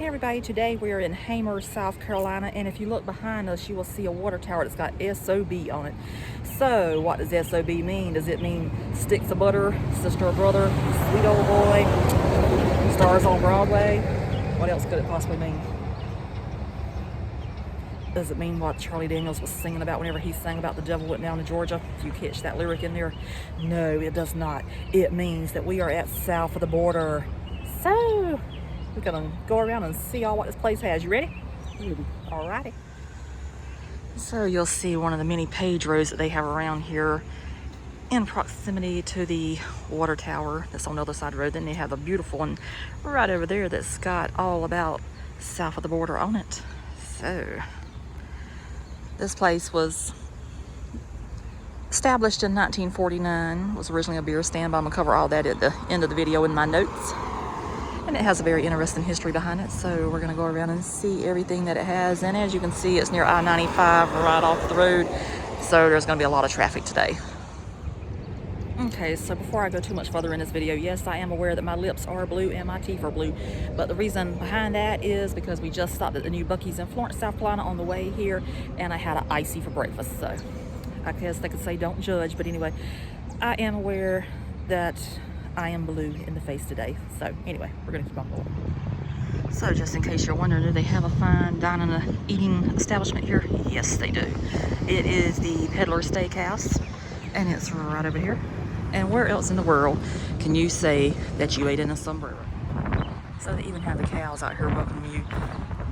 Hey everybody, today we are in Hamer, South Carolina, and if you look behind us you will see a water tower that's got SOB on it. So what does SOB mean? Does it mean sticks of butter, sister or brother, sweet old boy, stars on Broadway? What else could it possibly mean? Does it mean what Charlie Daniels was singing about whenever he sang about the devil went down to Georgia? If you catch that lyric in there? No, it does not. It means that we are at south of the border. So we're gonna go around and see all what this place has. You ready? Alrighty. So you'll see one of the many Pedros that they have around here in proximity to the water tower that's on the other side of the road. Then they have a beautiful one right over there that's got all about south of the border on it. So this place was established in 1949, was originally a beer stand, but I'm gonna cover all that at the end of the video in my notes. And it has a very interesting history behind it, so we're gonna go around and see everything that it has. And as you can see, it's near I-95 right off the road, so there's gonna be a lot of traffic today. Okay, so before I go too much further in this video, yes, I am aware that my lips are blue and my teeth are blue, but the reason behind that is because we just stopped at the new Buc-ee's in Florence, South Carolina on the way here, and I had an icy for breakfast, so I guess they could say don't judge, but anyway, I am aware that I am blue in the face today. So anyway, we're gonna keep on going. So just in case you're wondering, do they have a fine dining and eating establishment here? Yes, they do. It is the Peddler Steakhouse, and it's right over here. And where else in the world can you say that you ate in a sombrero? So they even have the cows out here welcoming you.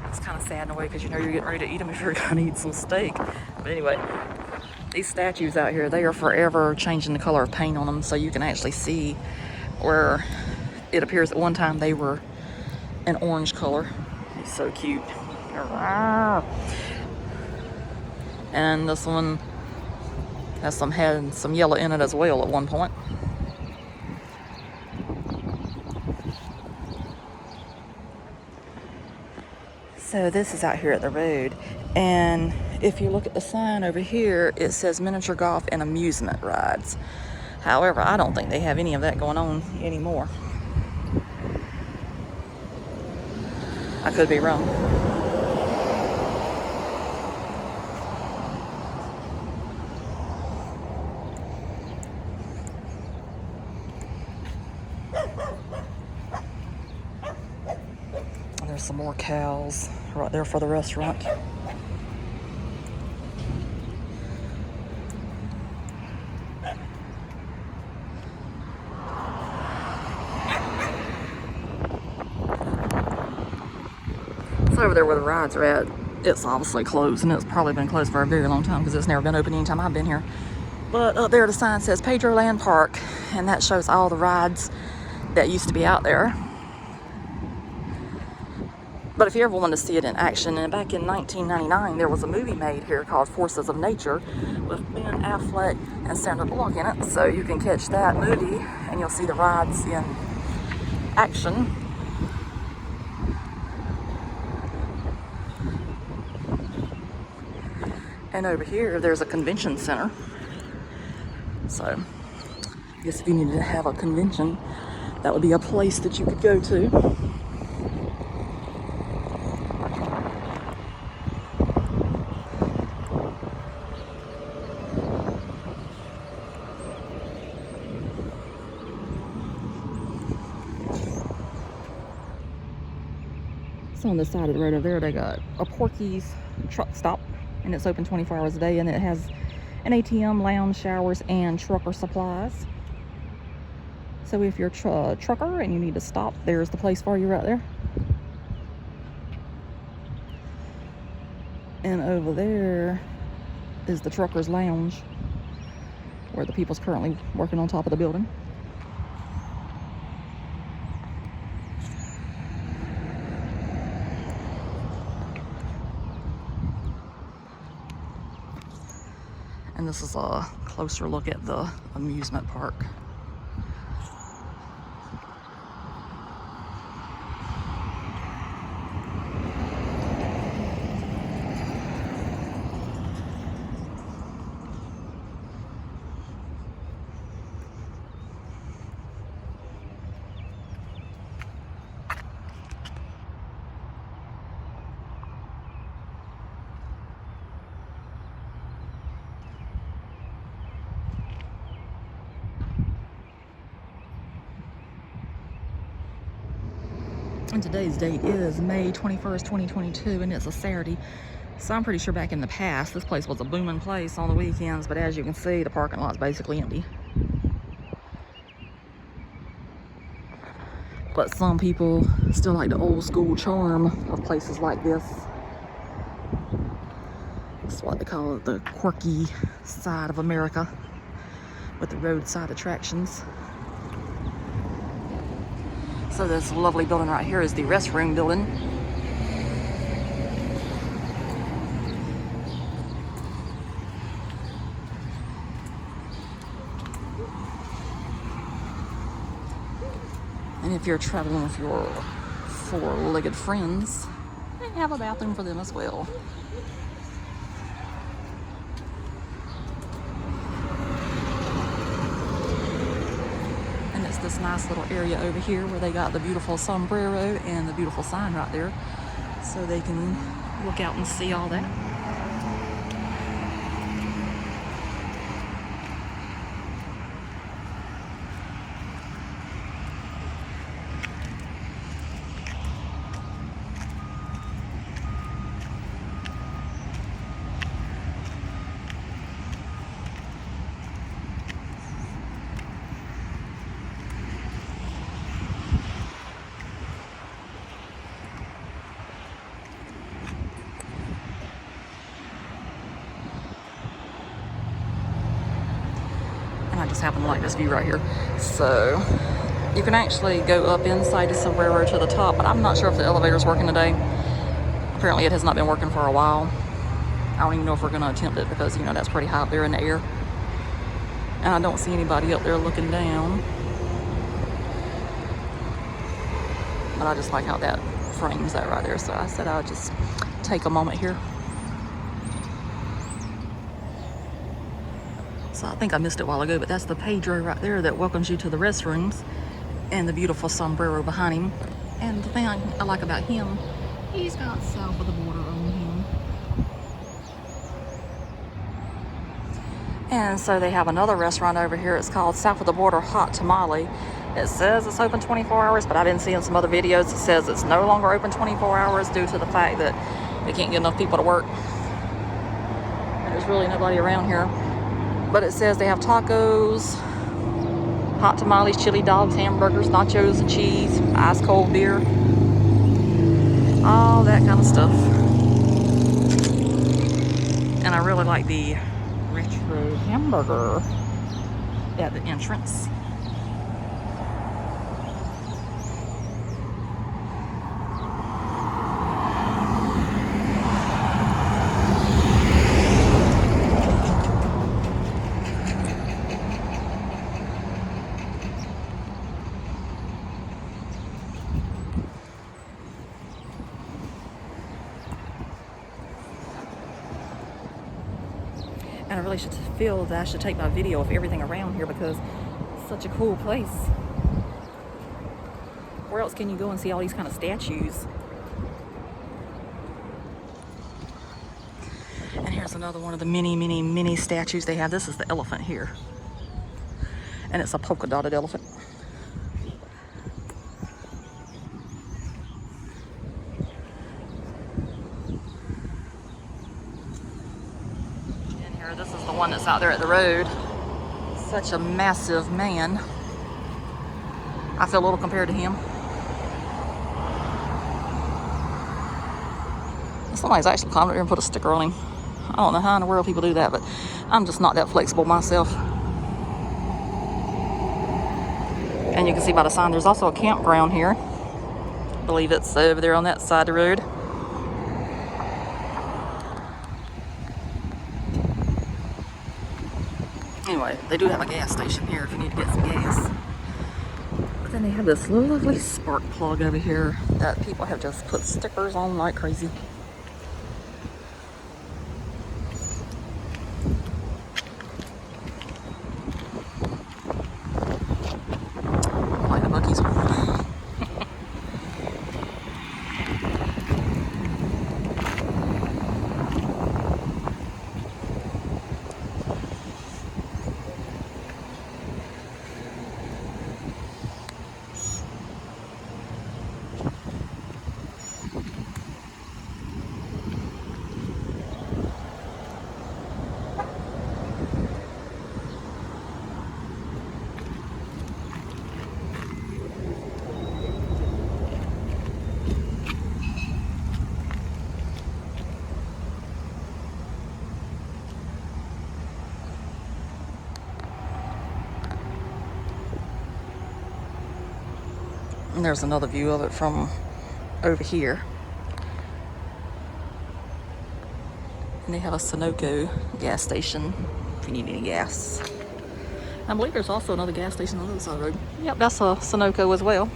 It's kind of sad in a way because you know you're getting ready to eat them if you're gonna eat some steak. But anyway, these statues out here, they are forever changing the color of paint on them, so you can actually see where it appears at one time they were an orange color. It's so cute. And this one has had some yellow in it as well at one point. So this is out here at the road, and if you look at the sign over here, it says miniature golf and amusement rides. However, I don't think they have any of that going on anymore. I could be wrong. There's some more cows right there for the restaurant. So over there where the rides are at, it's obviously closed, and it's probably been closed for a very long time because it's never been open any time I've been here. But up there the sign says Pedro Land Park, and that shows all the rides that used to be out there. But if you ever want to see it in action, and back in 1999 there was a movie made here called Forces of Nature with Ben Affleck and Sandra Bullock in it, so you can catch that movie and you'll see the rides in action. And over here there's a convention center, so I guess if you needed to have a convention, that would be a place that you could go to. So on the side of the road over there, they got a Porky's truck stop, and it's open 24 hours a day, and it has an ATM, lounge, showers, and trucker supplies. So if you're a trucker and you need to stop, there's the place for you right there. And over there is the trucker's lounge, where the people's currently working on top of the building. And this is a closer look at the amusement park. And today's date is May 21st, 2022, and it's a Saturday. So I'm pretty sure back in the past, this place was a booming place on the weekends, but as you can see, the parking lot's basically empty. But some people still like the old school charm of places like this. It's what they call it, the quirky side of America with the roadside attractions. So this lovely building right here is the restroom building. And if you're traveling with your four-legged friends, they have a bathroom for them as well. And it's this nice little area over here where they got the beautiful sombrero and the beautiful sign right there, so they can look out and see all that. I just happen to like this view right here. So you can actually go up inside the sombrero to the top, but I'm not sure if the elevator's working today. Apparently it has not been working for a while. I don't even know if we're going to attempt it because, you know, that's pretty high up there in the air. And I don't see anybody up there looking down. But I just like how that frames that right there. So I said I'll just take a moment here. So I think I missed it a while ago, but that's the Pedro right there that welcomes you to the restrooms, and the beautiful sombrero behind him. And the thing I like about him, he's got south of the border on him. And so they have another restaurant over here. It's called South of the Border Hot Tamale. It says it's open 24 hours, but I've been seeing some other videos that says it's no longer open 24 hours due to the fact that they can't get enough people to work. And there's really nobody around here. But it says they have tacos, hot tamales, chili dogs, hamburgers, nachos and cheese, ice cold beer, all that kind of stuff. And I really like the retro hamburger at the entrance. And I really should feel that I should take my video of everything around here because it's such a cool place. Where else can you go and see all these kind of statues? And here's another one of the many statues they have. This is the elephant here. And it's a polka dotted elephant. This is the one that's out there at the road. Such a massive man. I feel little compared to him. Somebody's actually climbed up here and put a sticker on him. I don't know how in the world people do that, but I'm just not that flexible myself. And you can see by the sign there's also a campground here. I believe it's over there on that side of the road. Anyway, they do have a gas station here if you need to get some gas. But then they have this lovely spark plug over here that people have just put stickers on like crazy. Like the Buc-ee's. And there's another view of it from over here. And they have a Sunoco gas station if you need any gas. I believe there's also another gas station on the other side of the road. Yep, that's a Sunoco as well.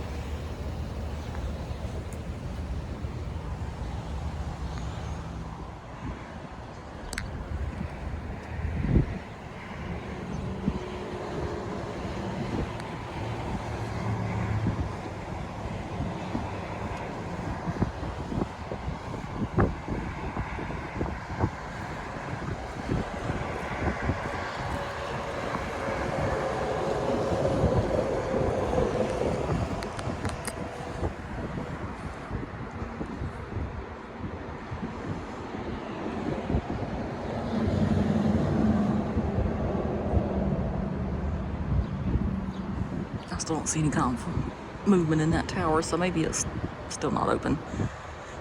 I still don't see any kind of movement in that tower, so maybe it's still not open.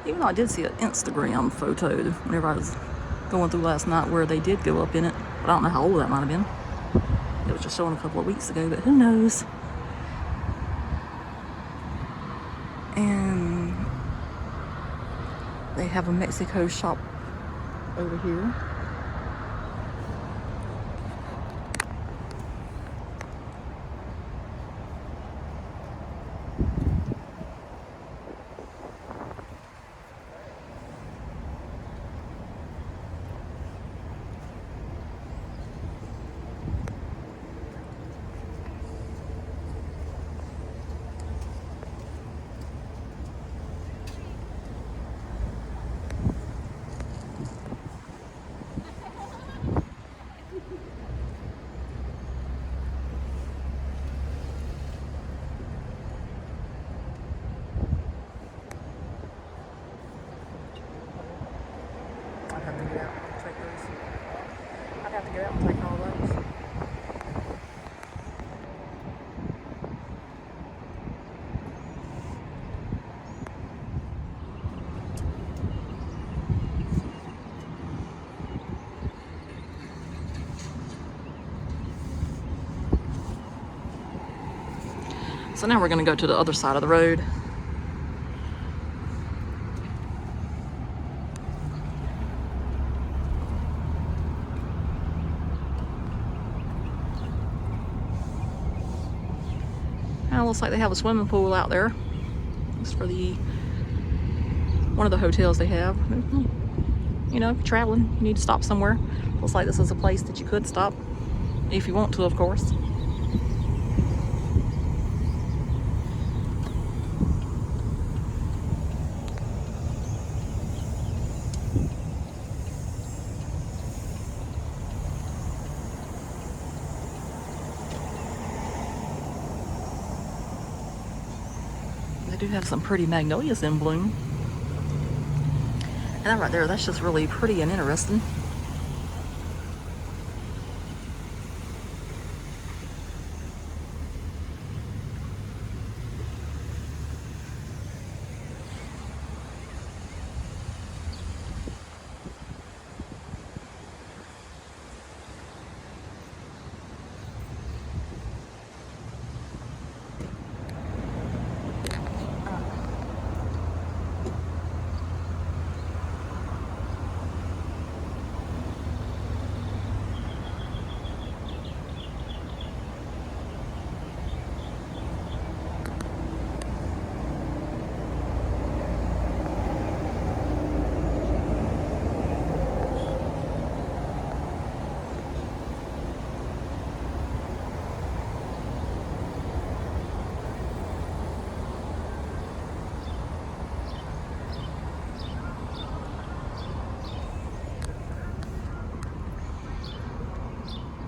Even though I did see an Instagram photo whenever I was going through last night where they did go up in it, but I don't know how old that might have been. It was just showing a couple of weeks ago, but who knows. And they have a Mexico shop over here. I'd have to get out and take all those. So now we're going to go to the other side of the road. Now it looks like they have a swimming pool out there. It's for one of the hotels they have. You know, if you're traveling, you need to stop somewhere. Looks like this is a place that you could stop if you want to, of course. They do have some pretty magnolias in bloom. And that right there, that's just really pretty and interesting.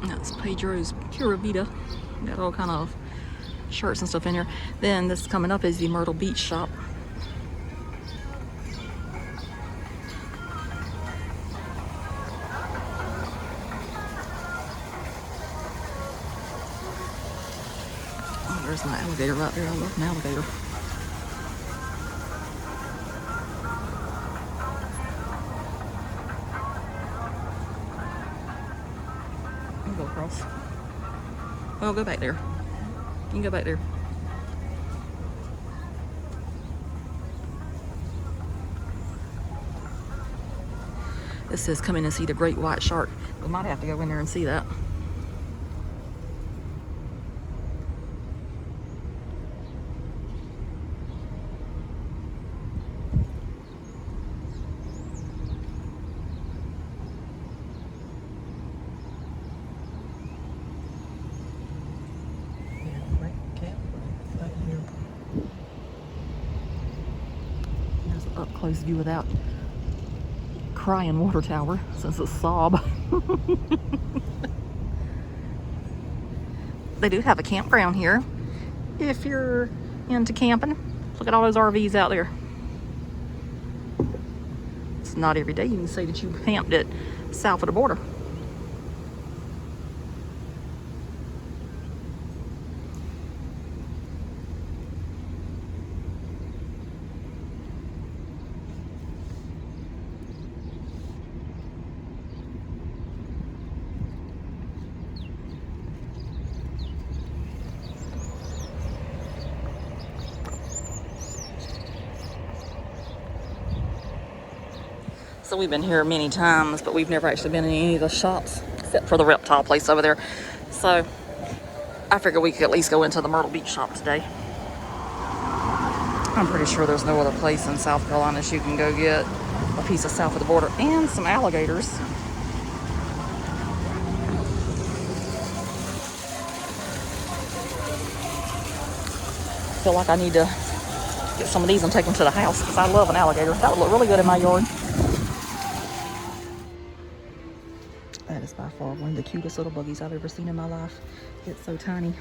That's Pedro's Pura Vida. Got all kind of shirts and stuff in here. Then this coming up is the Myrtle Beach shop. Oh, there's an alligator right there. I love an alligator. Go across. Oh, go back there. You can go back there. It says come in and see the great white shark. We might have to go in there and see that. There's an up close view of that crying water tower since it's sob. They do have a campground here if you're into camping. Look at all those RVs out there. It's not every day you can say that you camped it south of the border. So we've been here many times, but we've never actually been in any of the shops except for the reptile place over there. So I figured we could at least go into the Myrtle Beach shop today. I'm pretty sure there's no other place in South Carolina that you can go get a piece of south of the border and some alligators. I feel like I need to get some of these and take them to the house because I love an alligator. That would look really good in my yard. That is by far one of the cutest little buggies I've ever seen in my life. It's so tiny.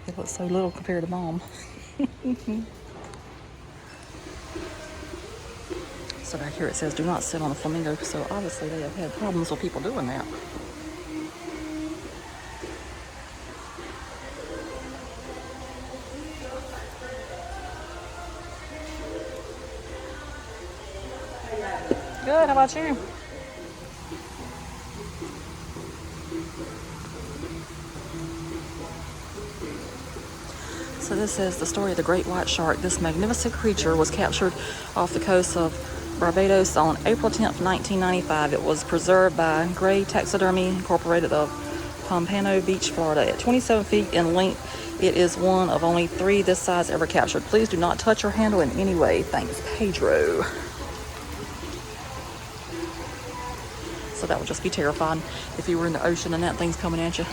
It looks so little compared to Mom. So back here it says do not sit on the flamingo. So obviously they have had problems with people doing that. Good, how about you? So this is the story of the great white shark. This magnificent creature was captured off the coast of Barbados on April 10th, 1995. It was preserved by Gray Taxidermy Incorporated of Pompano Beach, Florida. At 27 feet in length, it is one of only 3 this size ever captured. Please do not touch or handle in any way. Thanks, Pedro. So that would just be terrifying if you were in the ocean and that thing's coming at you.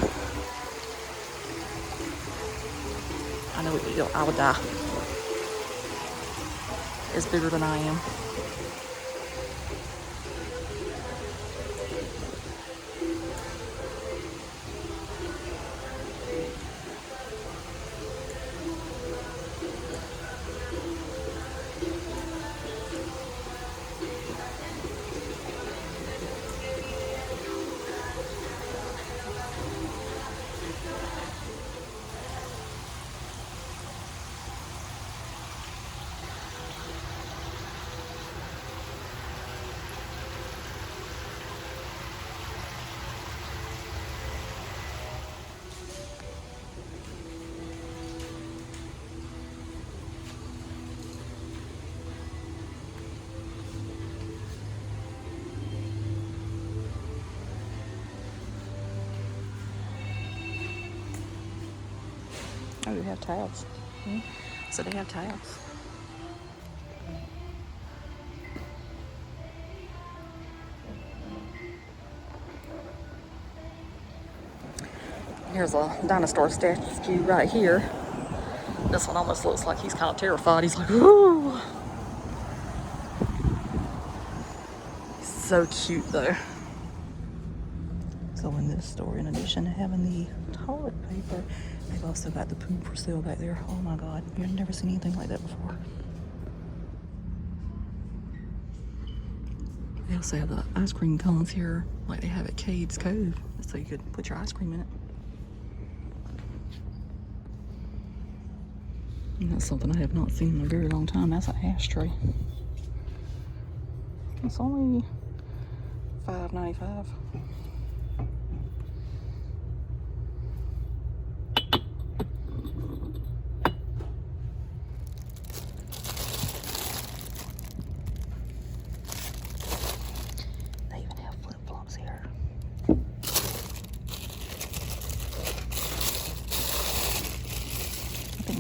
I know I would die. It's bigger than I am. Oh, they have towels. So they have towels. Here's a dinosaur statue right here. This one almost looks like he's kind of terrified. He's like, ooh. He's so cute though. So in this store, in addition to having the toilet paper, they've also got the poop for sale back there. Oh my God, you've never seen anything like that before. They also have the ice cream cones here, like they have at Cade's Cove, so you could put your ice cream in it. And that's something I have not seen in a very long time. That's an ashtray. It's only $5.95.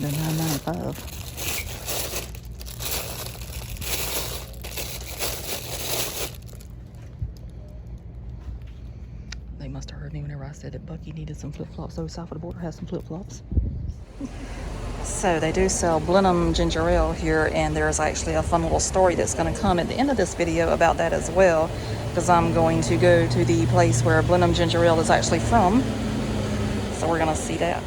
They're $9.95. They must have heard me whenever I said that Bucky needed some flip-flops. So south of the border has some flip-flops. So they do sell Blenheim ginger ale here, and there's actually a fun little story that's going to come at the end of this video about that as well, because I'm going to go to the place where Blenheim ginger ale is actually from. So we're going to see that.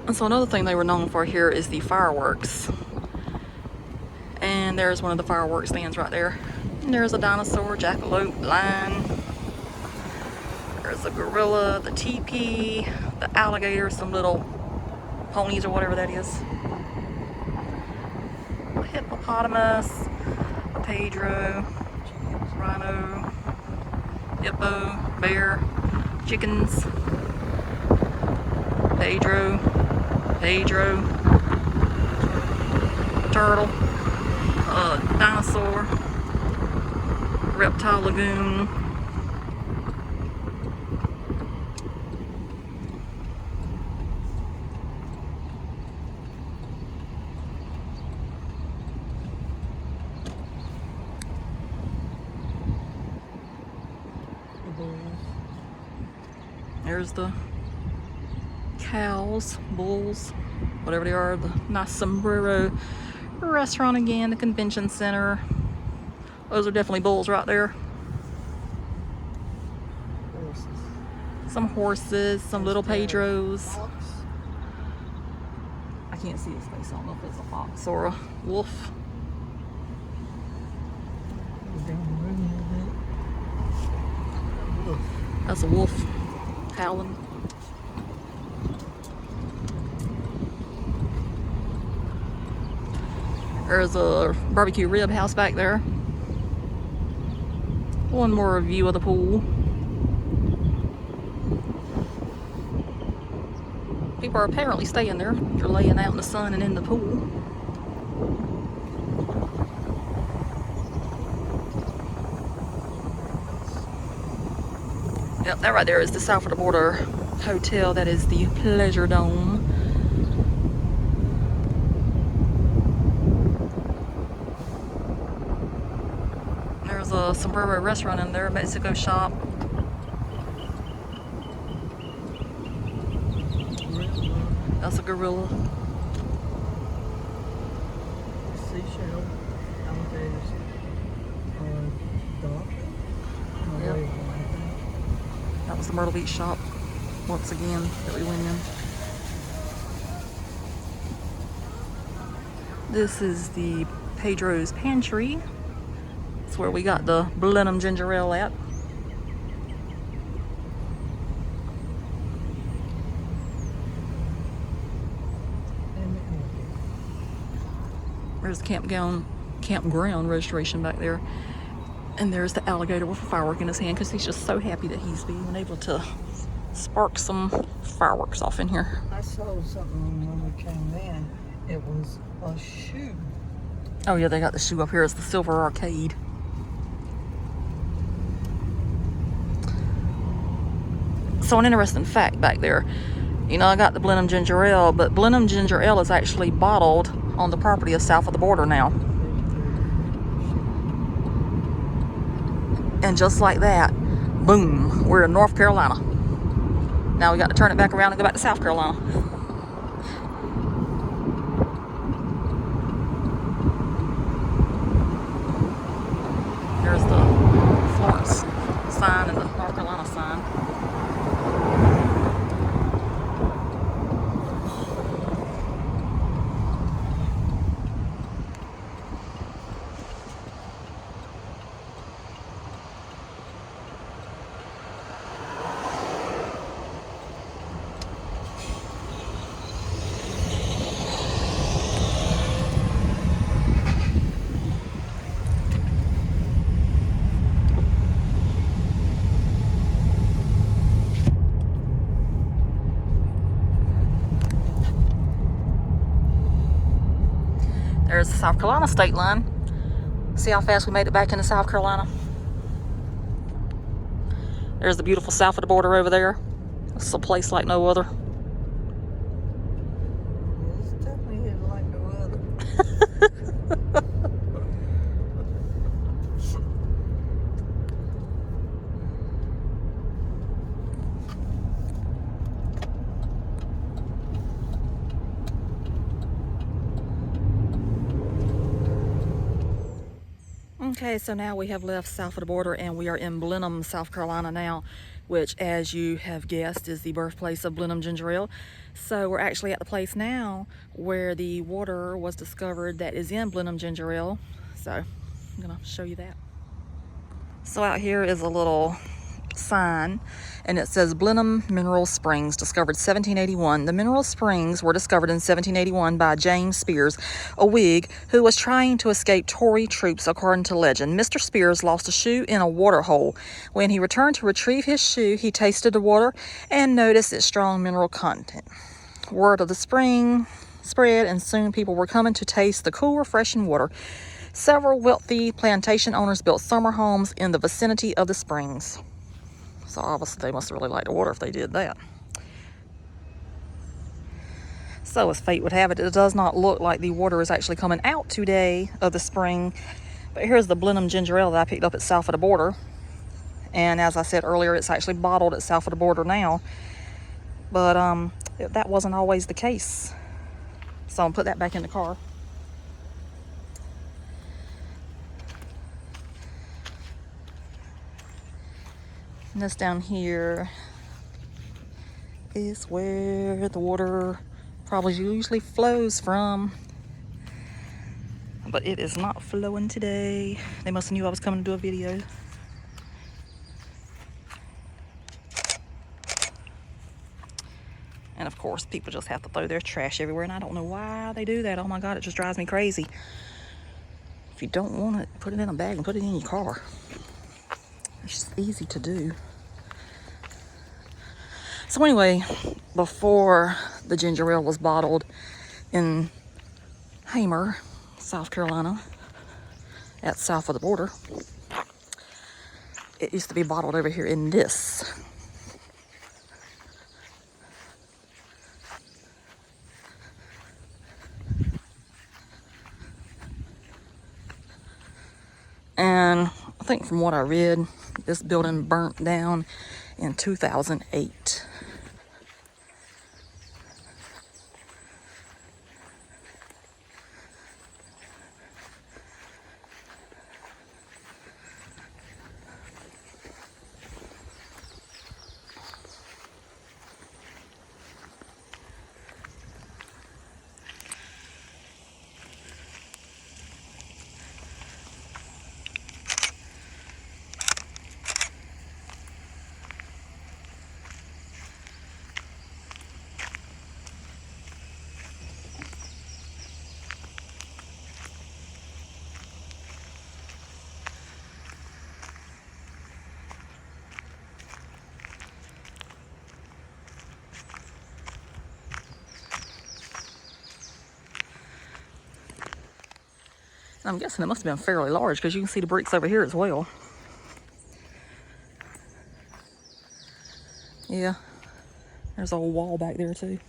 And so another thing they were known for here is the fireworks. And there's one of the fireworks stands right there. And there's a dinosaur, jackalope, lion. There's a gorilla, the teepee, the alligator, some little ponies or whatever that is. A hippopotamus, a Pedro, rhino, hippo, bear, chickens, Pedro, turtle, dinosaur, reptile lagoon. There's the cows, bulls, whatever they are, the nice sombrero restaurant again, the convention center. Those are definitely bulls right there. Horses. Some horses, some little Pedros. Fox. I can't see his face. I don't know if it's a fox or a wolf. That's a wolf howling. There's a barbecue rib house back there. One more view of the pool. People are apparently staying there. They're laying out in the sun and in the pool. Yep, that right there is the south of the border hotel. That is the Pleasure Dome. There's a sombrero restaurant in there, Mexico shop. That's a gorilla. Seashell, alligators, dog. Yep. That was the Myrtle Beach shop, once again, that we went in. This is the Pedro's Pantry. It's where we got the Blenheim ginger ale at. There's the campground registration back there. And there's the alligator with a firework in his hand because he's just so happy that he's being able to spark some fireworks off in here. I saw something when we came in. It was a shoe. Oh yeah, they got the shoe up here. It's the Silver Arcade. So an interesting fact back there. You know, I got the Blenheim ginger ale, but Blenheim ginger ale is actually bottled on the property of south of the border now. And just like that, boom, we're in North Carolina. Now we got to turn it back around and go back to South Carolina. There's the Florence sign and the North Carolina sign. South Carolina state line. See how fast we made it back into South Carolina. There's the beautiful south of the border over there. It's a place like no other. It's definitely hit like no other. Okay, so now we have left south of the border and we are in Blenheim, South Carolina now, which, as you have guessed, is the birthplace of Blenheim ginger ale. So we're actually at the place now where the water was discovered that is in Blenheim ginger ale. So I'm gonna show you that. So out here is a little sign and it says Blenheim Mineral Springs, discovered 1781. The mineral springs were discovered in 1781 by James Spears, a Whig who was trying to escape Tory troops, according to legend. Mr. Spears lost a shoe in a water hole. When he returned to retrieve his shoe, he tasted the water and noticed its strong mineral content. Word of the spring spread and soon people were coming to taste the cool, refreshing water. Several wealthy plantation owners built summer homes in the vicinity of the springs. So obviously they must really like the water if they did that. So as fate would have it, it does not look like the water is actually coming out today of the spring. But here's the Blenheim ginger ale that I picked up at south of the border. And as I said earlier, it's actually bottled at south of the border now. But that wasn't always the case. So I'm gonna put that back in the car. And this down here is where the water probably usually flows from. But it is not flowing today. They must have knew I was coming to do a video. And of course, people just have to throw their trash everywhere, and I don't know why they do that. Oh my God, it just drives me crazy. If you don't want it, put it in a bag and put it in your car. It's just easy to do. So anyway, before the ginger ale was bottled in Hamer, South Carolina, at south of the border, it used to be bottled over here in this. And I think from what I read, this building burnt down in 2008. I'm guessing it must have been fairly large because you can see the bricks over here as well. Yeah, there's a whole wall back there too.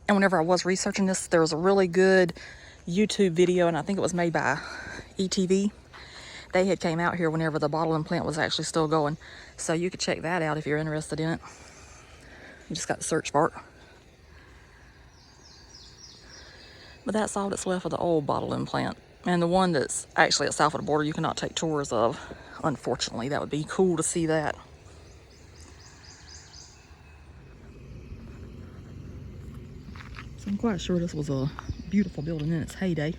And whenever I was researching this, there was a really good YouTube video, and I think it was made by ETV. They had came out here whenever the bottling plant was actually still going. So you could check that out if you're interested in it. You just got to search for it. But that's all that's left of the old bottling plant. And the one that's actually at south of the border, you cannot take tours of, unfortunately. That would be cool to see that. So I'm quite sure this was a beautiful building in its heyday.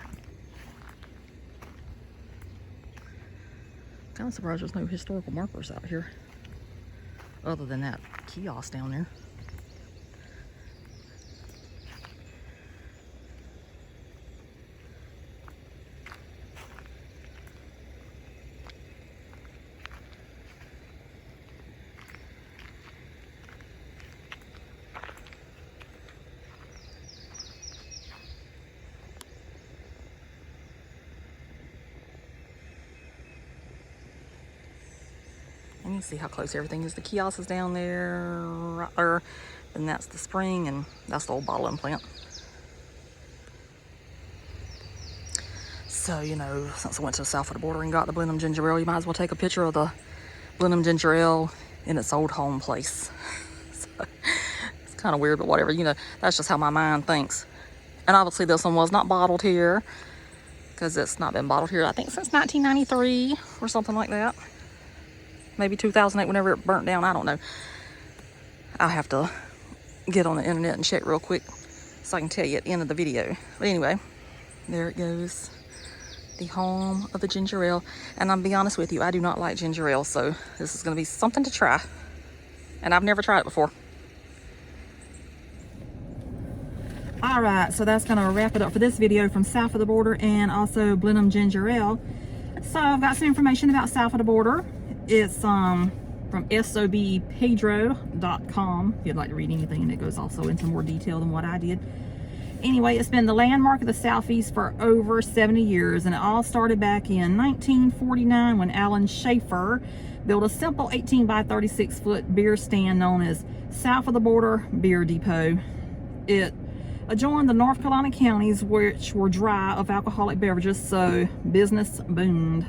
Kind of surprised there's no historical markers out here, other than that kiosk down there. you see how close everything is. The kiosk is down there, right there. And that's the spring, and that's the old bottling plant. So, you know, since I went to the south of the border and got the Blenheim ginger ale, you might as well take a picture of the Blenheim ginger ale in its old home place. So, it's kind of weird, but whatever. You know, that's just how my mind thinks. And obviously this one was not bottled here, because it's not been bottled here, I think, since 1993 or something like that. Maybe 2008, whenever it burnt down. I don't know. I'll have to get on the internet and check real quick so I can tell you at the end of the video. But anyway, there it goes. The home of the ginger ale. And I'll be honest with you, I do not like ginger ale, so this is going to be something to try. And I've never tried it before. All right, so that's going to wrap it up for this video from south of the border and also Blenheim ginger ale. So I've got some information about south of the border. It's from sobpedro.com if you'd like to read anything, and it goes also into more detail than what I did. Anyway, it's been the landmark of the Southeast for over 70 years, and it all started back in 1949 when Alan Schaefer built a simple 18 by 36 foot beer stand known as South of the Border Beer Depot. It adjoined the North Carolina counties, which were dry of alcoholic beverages, so business boomed.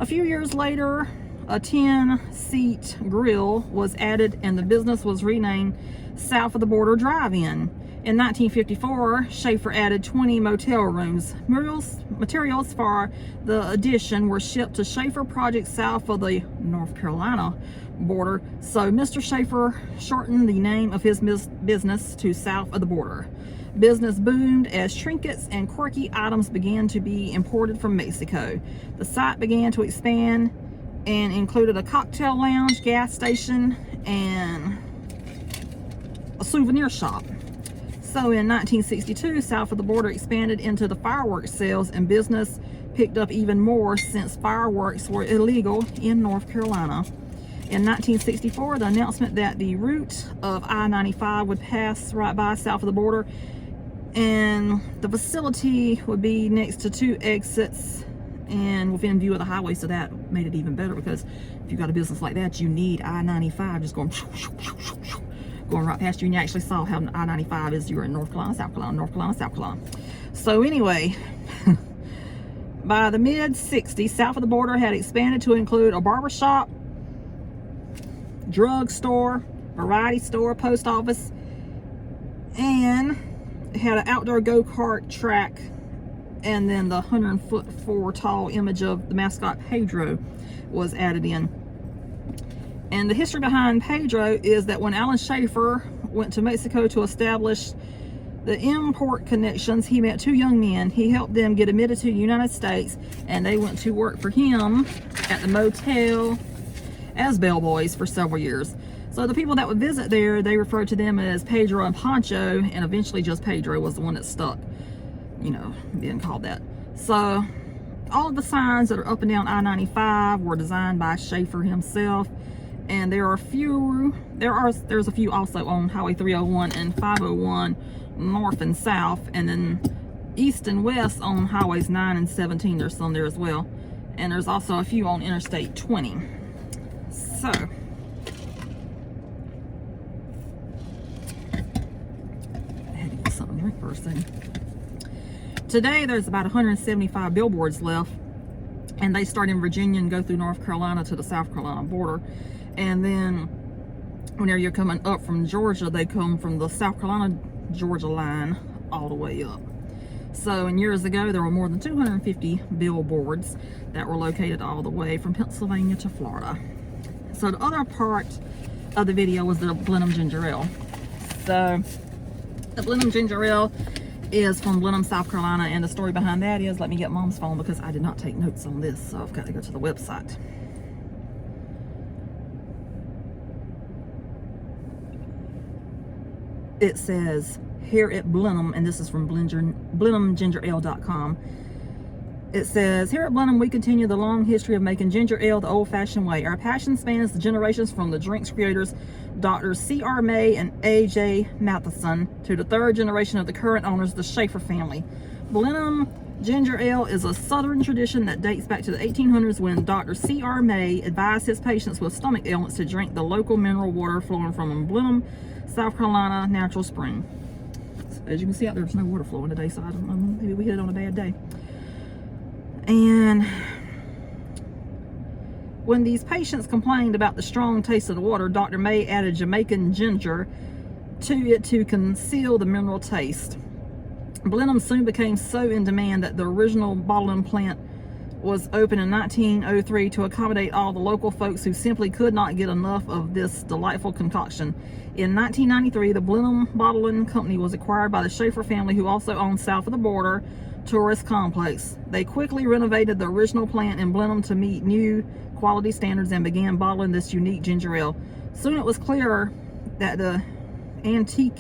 A few years later, a 10-seat grill was added and the business was renamed South of the Border Drive-In. In 1954, Schaefer added 20 motel rooms. Materials for the addition were shipped to Schaefer Project south of the North Carolina border, so Mr. Schaefer shortened the name of his business to South of the Border. Business boomed as trinkets and quirky items began to be imported from Mexico. The site began to expand and included a cocktail lounge, gas station, and a souvenir shop. So in 1962, South of the Border expanded into the fireworks sales, and business picked up even more since fireworks were illegal in North Carolina. In 1964, the announcement that the route of I-95 would pass right by south of the border, and the facility would be next to 2 exits and within view of the highway, so that made it even better, because if you've got a business like that, you need I-95 just going right past you, and you actually saw how I-95 is. You were in North Carolina, South Carolina, North Carolina, South Carolina. So anyway, by the mid-60s, south of the border had expanded to include a barbershop, drugstore, variety store, post office, and it had an outdoor go-kart track, and then the 100-foot tall image of the mascot Pedro was added in. And the history behind Pedro is that when Alan Schaefer went to Mexico to establish the import connections, he met 2 young men. He helped them get admitted to the United States, and they went to work for him at the motel as bellboys for several years. So the people that would visit there, they referred to them as Pedro and Pancho, and eventually just Pedro was the one that stuck, you know, being called that. So all of the signs that are up and down I-95 were designed by Schaefer himself, and there's a few also on Highway 301 and 501 north and south, and then east and west on Highways 9 and 17. There's some there as well, and there's also a few on Interstate 20. So I had to get something to drink for a second. Today there's about 175 billboards left, and they start in Virginia and go through North Carolina to the South Carolina border. And then whenever you're coming up from Georgia, they come from the South Carolina Georgia line all the way up. So in years ago, there were more than 250 billboards that were located all the way from Pennsylvania to Florida. So the other part of the video was the Blenheim ginger ale. So the Blenheim ginger ale is from Blenheim, South Carolina, and the story behind that is, let me get Mom's phone because I did not take notes on this, so I've got to go to the website. It says here at Blenheim, and this is from BlenheimGingerAle.com. It says, here at Blenheim, we continue the long history of making ginger ale the old-fashioned way. Our passion spans the generations from the drink's creators, Drs. C.R. May and A.J. Matheson, to the 3rd generation of the current owners, the Schaefer family. Blenheim Ginger ale is a southern tradition that dates back to the 1800s when Dr. C.R. May advised his patients with stomach ailments to drink the local mineral water flowing from a Blenheim, South Carolina natural spring. As you can see out there's no water flowing today, so I don't know, maybe we hit it on a bad day. And when these patients complained about the strong taste of the water, Dr. May added Jamaican ginger to it to conceal the mineral taste. Blenheim soon became so in demand that the original bottling plant was opened in 1903 to accommodate all the local folks who simply could not get enough of this delightful concoction. In 1993, the Blenheim Bottling Company was acquired by the Schaefer family, who also owned South of the Border Tourist Complex. They quickly renovated the original plant in Blenheim to meet new quality standards and began bottling this unique ginger ale. Soon it was clear that the antique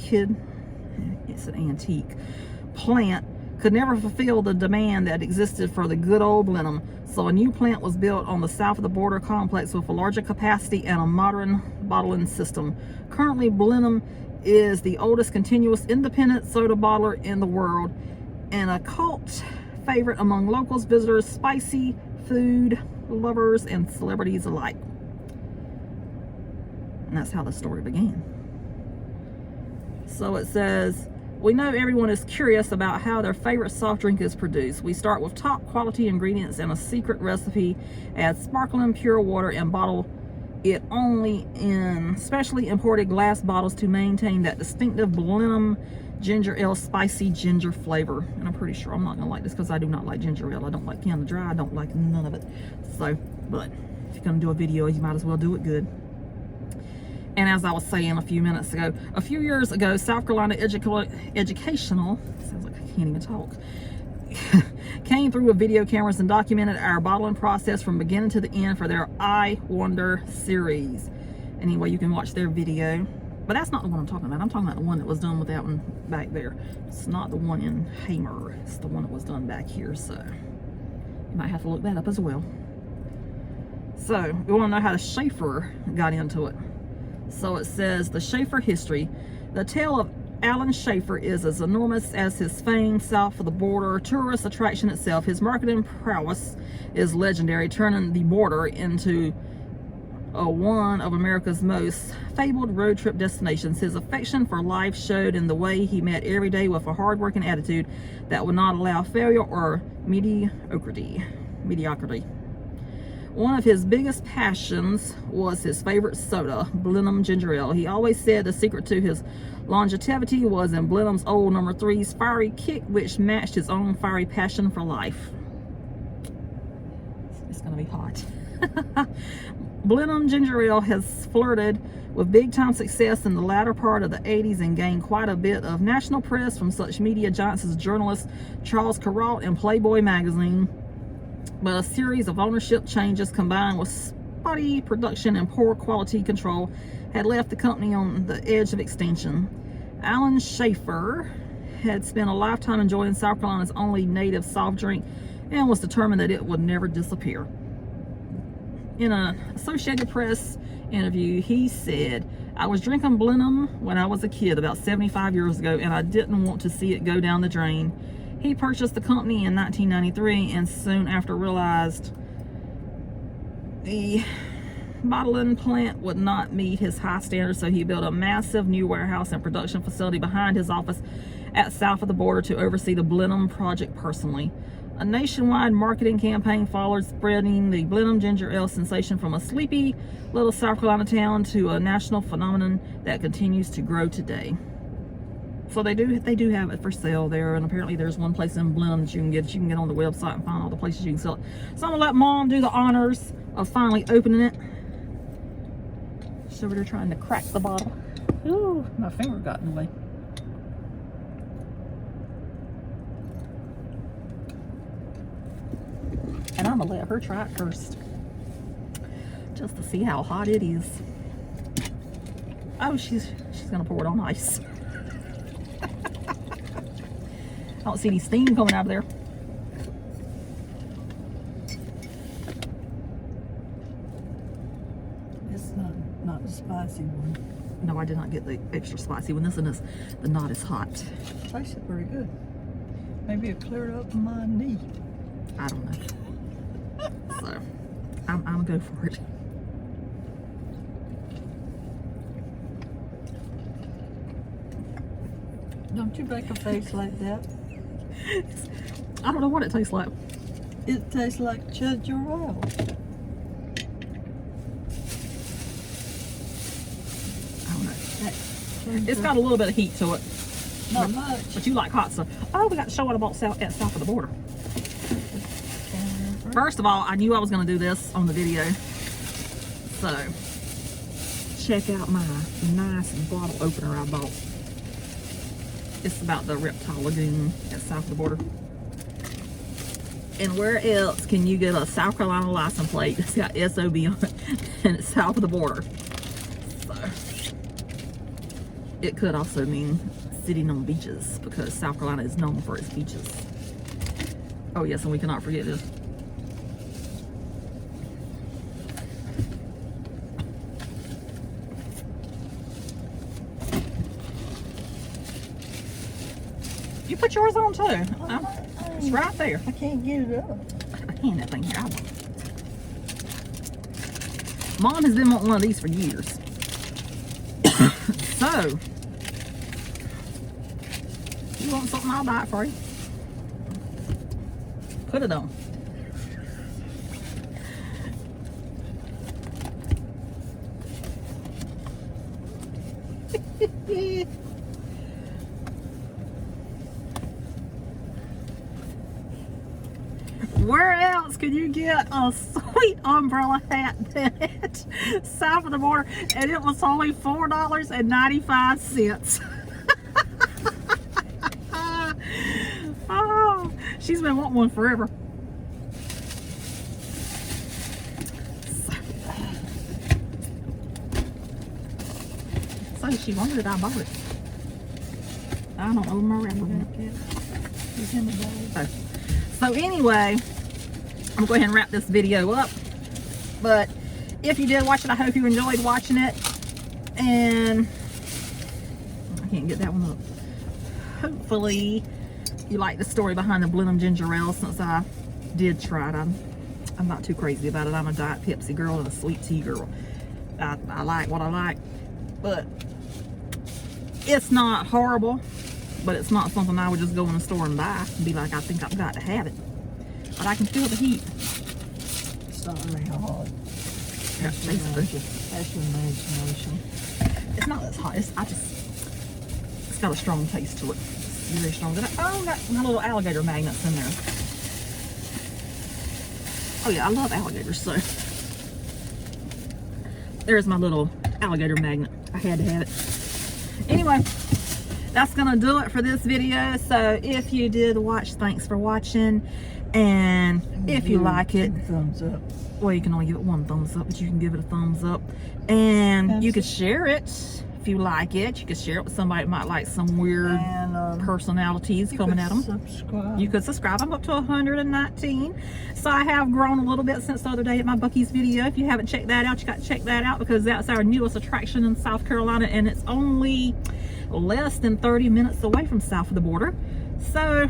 plant could never fulfill the demand that existed for the good old Blenheim, so a new plant was built on the South of the Border complex with a larger capacity and a modern bottling system. Currently, Blenheim is the oldest continuous independent soda bottler in the world and a cult favorite among locals, visitors, spicy food lovers, and celebrities alike. And that's how the story began. So it says, we know everyone is curious about how their favorite soft drink is produced. We start with top quality ingredients and a secret recipe. Add sparkling pure water and bottle it only in specially imported glass bottles to maintain that distinctive Blenheim ginger ale spicy ginger flavor. And I'm pretty sure I'm not gonna like this because I do not like ginger ale. I don't like Canada Dry. I don't like none of it. So, but if you're gonna do a video, you might as well do it good. And as I was saying a few years ago, South Carolina Educational, sounds like I can't even talk, came through with video cameras and documented our bottling process from beginning to the end for their I Wonder series. Anyway, you can watch their video. But that's not the one I'm talking about. I'm talking about the one that was done with that one back there. It's not the one in Hamer. It's the one that was done back here. So you might have to look that up as well. So we want to know how the Schaefer got into it. So it says, the Schaefer history. The tale of Alan Schaefer is as enormous as his famed South of the Border tourist attraction itself. His marketing prowess is legendary, turning the border into one of America's most fabled road trip destinations. His affection for life showed in the way he met every day with a hard-working attitude that would not allow failure or mediocrity. One of his biggest passions was his favorite soda, Blenheim ginger ale. He always said the secret to his longevity was in Blenheim's old number 3's fiery kick, which matched his own fiery passion for life. It's gonna be hot. Blenheim ginger ale has flirted with big-time success in the latter part of the 80s and gained quite a bit of national press from such media giants as journalist Charles Carrault and Playboy magazine. But a series of ownership changes combined with spotty production and poor quality control had left the company on the edge of extinction. Alan Schaefer had spent a lifetime enjoying South Carolina's only native soft drink and was determined that it would never disappear. In an Associated Press interview, he said, I was drinking Blenheim when I was a kid about 75 years ago, and I didn't want to see it go down the drain. He purchased the company in 1993 and soon after realized the bottling plant would not meet his high standards, so he built a massive new warehouse and production facility behind his office at South of the Border to oversee the Blenheim project personally. A nationwide marketing campaign followed, spreading the Blenheim ginger ale sensation from a sleepy little South Carolina town to a national phenomenon that continues to grow today. So they do have it for sale there, and apparently there's one place in Blenheim that you can get. You can get on the website and find all the places you can sell it. So I'm gonna let Mom do the honors of finally opening it. She's over there trying to crack the bottle. Ooh, my finger got in the way. And I'm gonna let her try it first, just to see how hot it is. Oh, she's gonna pour it on ice. I don't see any steam coming out of there. It's not the spicy one. No, I did not get the extra spicy one. This one is the not as hot. Tastes very good. Maybe it cleared up my knee. I don't know. So, I'm go for it. Don't you make a face like that? I don't know what it tastes like. It tastes like ginger ale. I don't know. It's got a little bit of heat to it. Not much. But you like hot stuff. Oh, we got to show what I bought at south of the border. First of all, I knew I was going to do this on the video. So, check out my nice bottle opener I bought. It's about the Reptile Lagoon at south of the border. And where else can you get a South Carolina license plate that's got SOB on it and it's south of the border? So, it could also mean sitting on beaches because South Carolina is known for its beaches. Oh yes, and we cannot forget this. You put yours on too. It's right there. I can't get it up. I can't that thing here. Mom has been wanting one of these for years. So, if you want something, I'll buy it for you. Put it on. Where else could you get a sweet umbrella hat than at south of the border? And it was only $4.95. Oh, she's been wanting one forever. So she wanted it, I bought it. I don't owe my wrapper. So anyway, I'm gonna go ahead and wrap this video up. But if you did watch it, I hope you enjoyed watching it. And I can't get that one up. Hopefully you like the story behind the Blenheim ginger ale since I did try it. I'm not too crazy about it. I'm a Diet Pepsi girl and a sweet tea girl. I like what I like, but it's not horrible. But it's not something I would just go in the store and buy and be like, I think I've got to have it. But I can feel the heat. It's not very hard. Yeah, basically. That's your imagination. It's not as hot. It's got a strong taste to it. It's very strong. Oh, got my little alligator magnets in there. Oh yeah, I love alligators, so there's my little alligator magnet. I had to have it. Anyway, that's gonna do it for this video. So if you did watch, thanks for watching. And if you like it, thumbs up. Well, you can only give it one thumbs up, but you can give it a thumbs up. And you could share it if you like it. You could share it with somebody that might like some weird personalities coming at them. Subscribe. You could subscribe. I'm up to 119. So I have grown a little bit since the other day at my Buc-ee's video. If you haven't checked that out, you got to check that out because that's our newest attraction in South Carolina, and it's only less than 30 minutes away from south of the border. So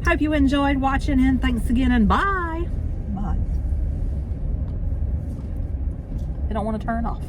hope you enjoyed watching, and thanks again, and bye. Bye. I don't want to turn off.